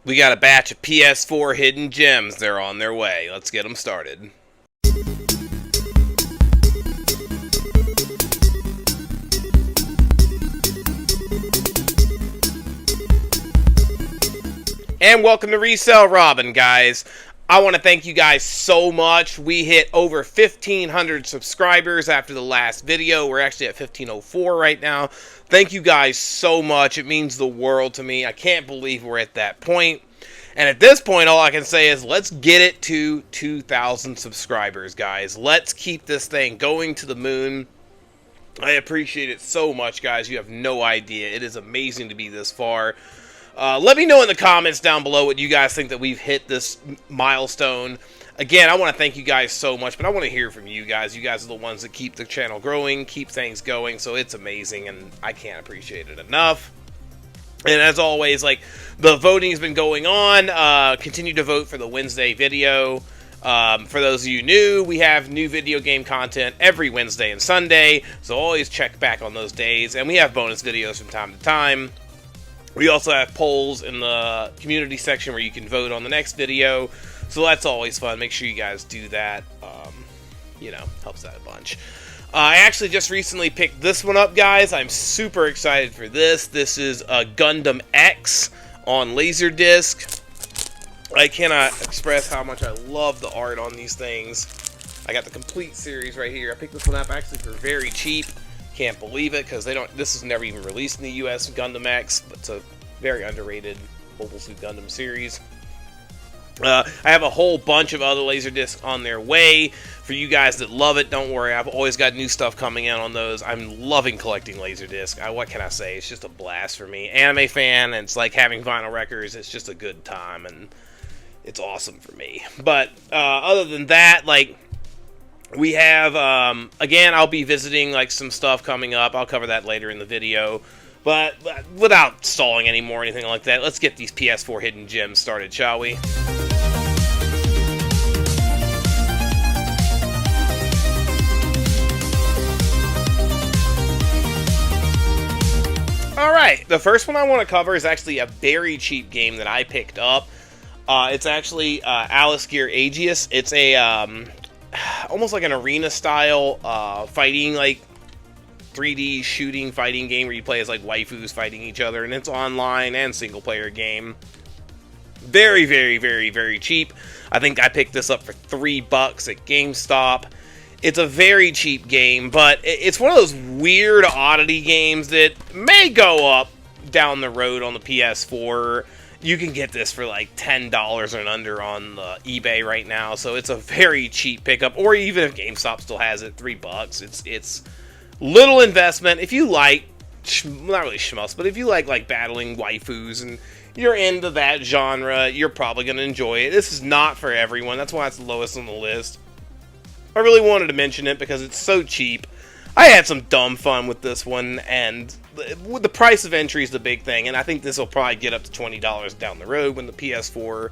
We got a batch of PS4 hidden gems. They're on their way. Let's get them started. And welcome to Resell Robin, guys. I want to thank you guys so much. We hit over 1,500 subscribers after the last video. We're actually at 1,504 right now. Thank you guys so much. It means the world to me. I can't believe we're at that point. And at this point, all I can say is let's get it to 2,000 subscribers, guys. Let's keep this thing going to the moon. I appreciate it so much, guys. You have no idea. It is amazing to be this far. Let me know in the comments down below what you guys think that we've hit this milestone. Again, I want to thank you guys so much, but I want to hear from you guys. You guys are the ones that keep the channel growing, keep things going, so it's amazing, and I can't appreciate it enough. And as always, like, the voting has been going on. Continue to vote for the Wednesday video. For those of you new, we have new video game content every Wednesday and Sunday, so always check back on those days. And we have bonus videos from time to time. We also have polls in the community section where you can vote on the next video, so that's always fun. Make sure you guys do that. You know, helps out a bunch. I actually just recently picked this one up, guys. I'm super excited for this. This is Gundam X on Laserdisc. I cannot express how much I love the art on these things. I got the complete series right here. I picked this one up actually for very cheap. Can't believe it because they don't. This is never even released in the U.S. Gundam X, but it's a very underrated Mobile Suit Gundam series. I have a whole bunch of other Laserdiscs on their way for you guys that love it. Don't worry, I've always got new stuff coming in on those. I'm loving collecting Laserdisc. What can I say? It's just a blast for me. Anime fan, and it's like having vinyl records. It's just a good time, and it's awesome for me. But other than that, like, we have, again, I'll be visiting, like, some stuff coming up. I'll cover that later in the video. But without stalling anymore or anything like that, let's get these PS4 hidden gems started, shall we? Alright, the first one I want to cover is actually a very cheap game that I picked up. It's actually Alice Gear Aegis. It's a almost like an arena style fighting, like 3D shooting fighting game where you play as like waifus fighting each other, and it's online and single player game. Very, very, very, very cheap. I think I picked this up for $3 at GameStop. It's a very cheap game, but it's one of those weird oddity games that may go up down the road on the PS4. You can get this for like $10 and under on eBay right now, so it's a very cheap pickup. Or even if GameStop still has it, $3. It's little investment. If you like, not really schmucks, but if you like battling waifus and you're into that genre, you're probably going to enjoy it. This is not for everyone. That's why it's the lowest on the list. I really wanted to mention it because it's so cheap. I had some dumb fun with this one, and the price of entry is the big thing, and I think this will probably get up to $20 down the road when the PS4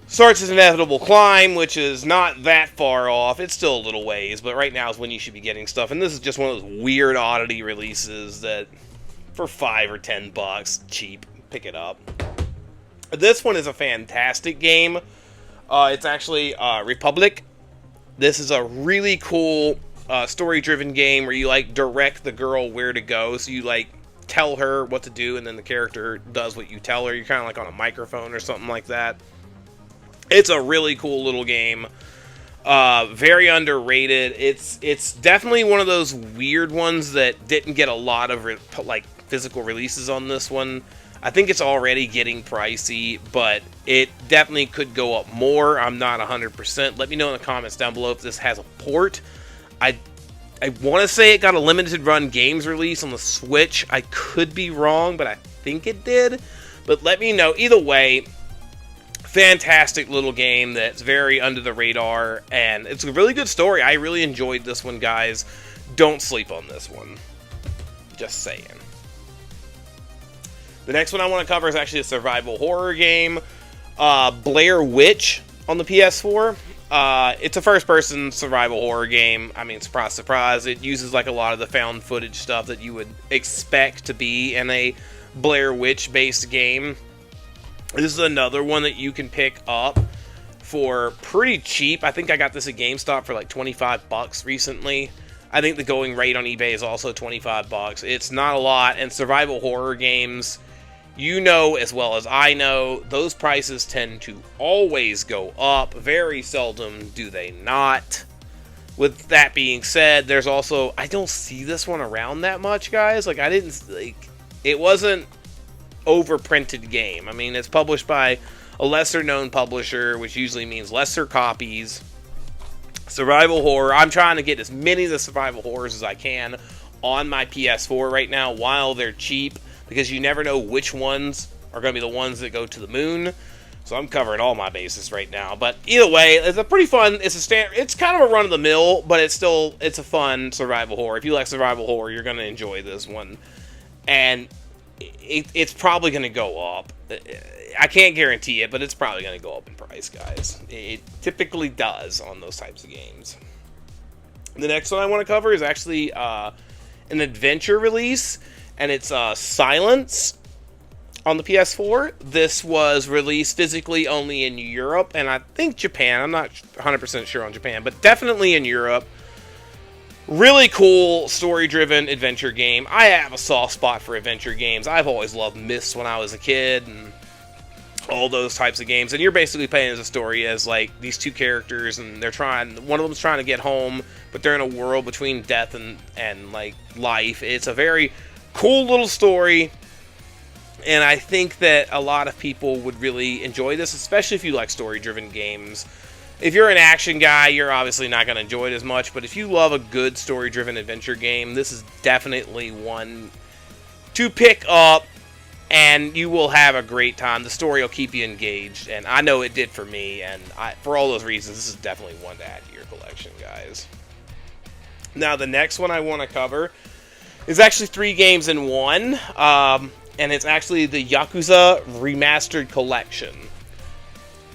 starts its inevitable climb, which is not that far off. It's still a little ways, but right now is when you should be getting stuff, and this is just one of those weird oddity releases that for $5 or $10, cheap, pick it up. This one is a fantastic game. It's actually Republic. This is a really cool story-driven game where you like direct the girl where to go. So you like tell her what to do, and then the character does what you tell her. You're kind of like on a microphone or something like that. It's a really cool little game. Very underrated. It's definitely one of those weird ones that didn't get a lot of like physical releases on this one. I think it's already getting pricey, but it definitely could go up more. I'm not 100%. Let me know in the comments down below if this has a port. I want to say it got a limited run games release on the Switch. I could be wrong, but I think it did. But let me know. Either way, fantastic little game that's very under the radar, and it's a really good story. I really enjoyed this one, guys. Don't sleep on this one. Just saying. The next one I want to cover is actually a survival horror game, Blair Witch on the PS4. It's a first-person survival horror game. I mean, surprise, surprise. It uses like a lot of the found footage stuff that you would expect to be in a Blair Witch-based game. This is another one that you can pick up for pretty cheap. I think I got this at GameStop for like 25 bucks recently. I think the going rate on eBay is also 25 bucks. It's not a lot, and survival horror games, you know as well as I know, those prices tend to always go up. Very seldom do they not. With that being said, there's also, I don't see this one around that much, guys. Like, it wasn't overprinted game. I mean, it's published by a lesser known publisher, which usually means lesser copies. Survival horror. I'm trying to get as many of the survival horrors as I can on my PS4 right now while they're cheap, because you never know which ones are going to be the ones that go to the moon. So I'm covering all my bases right now. But either way, it's a pretty fun, it's kind of a run-of-the-mill, but it's a fun survival horror. If you like survival horror, you're going to enjoy this one. And it's probably going to go up. I can't guarantee it, but it's probably going to go up in price, guys. It typically does on those types of games. The next one I want to cover is actually an adventure release, and it's Silence on the PS4. This was released physically only in Europe, and I think Japan. I'm not 100% sure on Japan, but definitely in Europe. Really cool, story-driven adventure game. I have a soft spot for adventure games. I've always loved Myst when I was a kid, and all those types of games. And you're basically playing as a story as, like, these two characters, and one of them's trying to get home, but they're in a world between death and like, life. It's a very cool little story, and I think that a lot of people would really enjoy this, especially if you like story-driven games. If you're an action guy, you're obviously not going to enjoy it as much, but if you love a good story-driven adventure game, this is definitely one to pick up, and you will have a great time. The story will keep you engaged, and I know it did for me, and for all those reasons, this is definitely one to add to your collection, guys. Now, the next one I want to cover is actually 3 games in one, and it's actually the Yakuza Remastered Collection.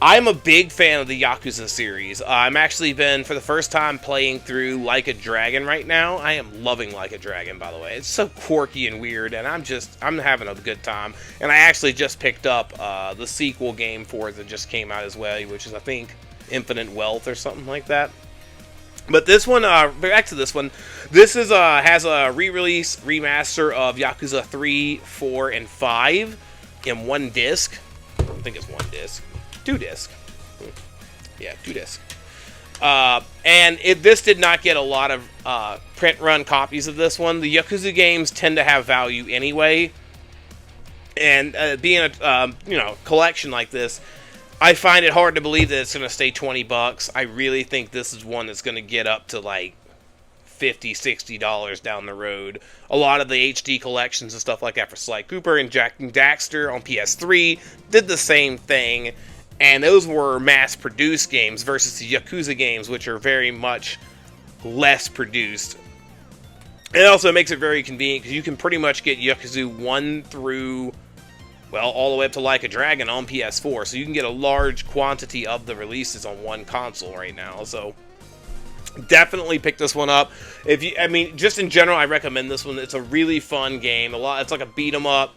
I'm a big fan of the Yakuza series. I'm actually been, for the first time, playing through Like a Dragon right now. I am loving Like a Dragon, by the way. It's so quirky and weird, and I'm having a good time. And I actually just picked up the sequel game for it that just came out as well, which is, I think, Infinite Wealth or something like that. But this one, back to this one. This is has a re-release remaster of Yakuza 3, 4, and 5 in one disc. I think it's one disc. 2 disc. Yeah, 2 disc. And this did not get a lot of print run copies of this one. The Yakuza games tend to have value anyway, and being a collection like this, I find it hard to believe that it's going to stay 20 bucks. I really think this is one that's going to get up to like $50, $60 down the road. A lot of the HD collections and stuff like that for Sly Cooper and Jack and Daxter on PS3 did the same thing. And those were mass-produced games versus the Yakuza games, which are very much less produced. And it also makes it very convenient, because you can pretty much get Yakuza 1 through, well, all the way up to Like a Dragon on PS4. So you can get a large quantity of the releases on one console right now. So definitely pick this one up. Just in general, I recommend this one. It's a really fun game. It's like a beat-em-up,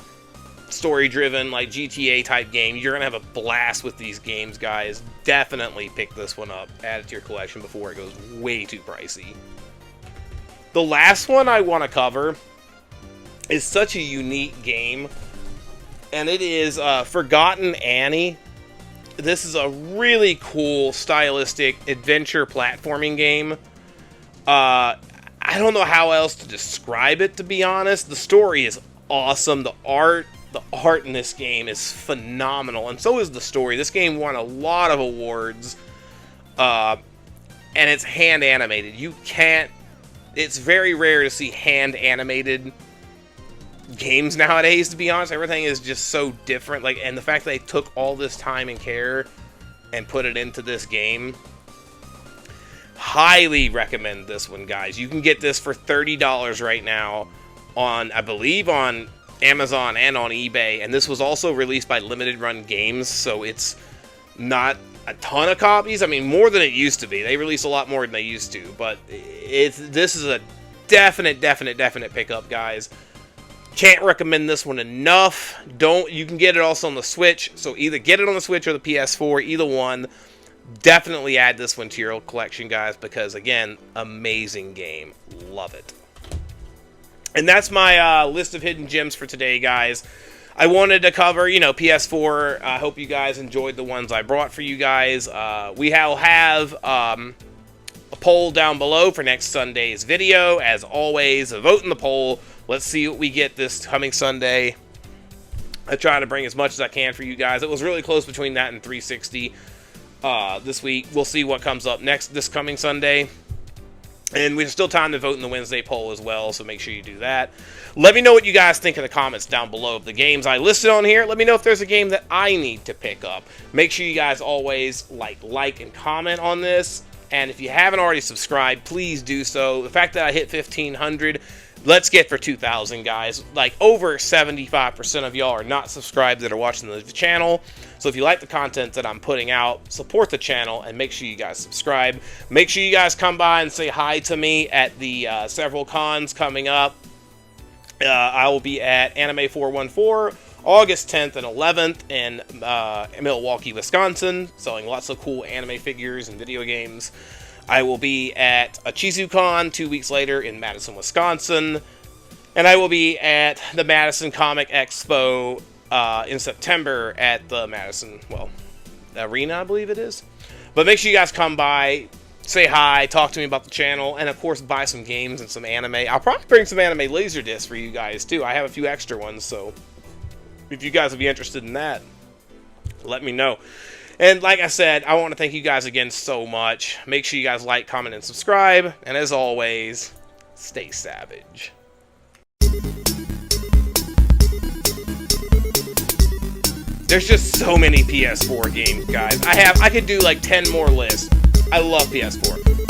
story-driven, like GTA type game. You're gonna have a blast with these games, guys. Definitely pick this one up, add it to your collection before it goes way too pricey. The last one I want to cover is such a unique game, and it is Forgotten Annie. This is a really cool, stylistic adventure platforming game. I don't know how else to describe it, to be honest. The story is awesome. The art in this game is phenomenal, and so is the story. This game won a lot of awards, and it's hand animated. It's very rare to see hand animated games nowadays, to be honest. Everything is just so different, and the fact that they took all this time and care and put it into this game, highly recommend this one, guys. You can get this for $30 right now on, I believe, on Amazon and on eBay, and this was also released by Limited Run Games, so it's not a ton of copies. I mean, more than it used to be. They release a lot more than they used to, but this is a definite pickup, guys. Can't recommend this one enough. You can get it also on the Switch, so either get it on the Switch or the PS4, either one. Definitely add this one to your collection, guys, because again, amazing game. Love it. And that's my list of hidden gems for today, guys. I wanted to cover, PS4. I hope you guys enjoyed the ones I brought for you guys. We will have a poll down below for next Sunday's video. As always, vote in the poll. Let's see what we get this coming Sunday. I try to bring as much as I can for you guys. It was really close between that and 360 this week. We'll see what comes up this coming Sunday. And we have still time to vote in the Wednesday poll as well, so make sure you do that. Let me know what you guys think in the comments down below of the games I listed on here. Let me know if there's a game that I need to pick up. Make sure you guys always like and comment on this. And if you haven't already subscribed, please do so. The fact that I hit 1,500, let's get for 2,000, guys. Like, over 75% of y'all are not subscribed that are watching the channel. So if you like the content that I'm putting out, support the channel and make sure you guys subscribe. Make sure you guys come by and say hi to me at the several cons coming up. I will be at Anime 414 August 10th and 11th in Milwaukee, Wisconsin, selling lots of cool anime figures and video games. I will be at AchizuCon 2 weeks later in Madison, Wisconsin. And I will be at the Madison Comic Expo in September at the Madison, Arena, I believe it is. But make sure you guys come by, say hi, talk to me about the channel, and of course buy some games and some anime. I'll probably bring some anime Laserdiscs for you guys too. I have a few extra ones, so if you guys would be interested in that, let me know. And like I said, I want to thank you guys again so much. Make sure you guys like, comment, and subscribe. And as always, stay savage. There's just so many PS4 games, guys. I could do like 10 more lists. I love PS4.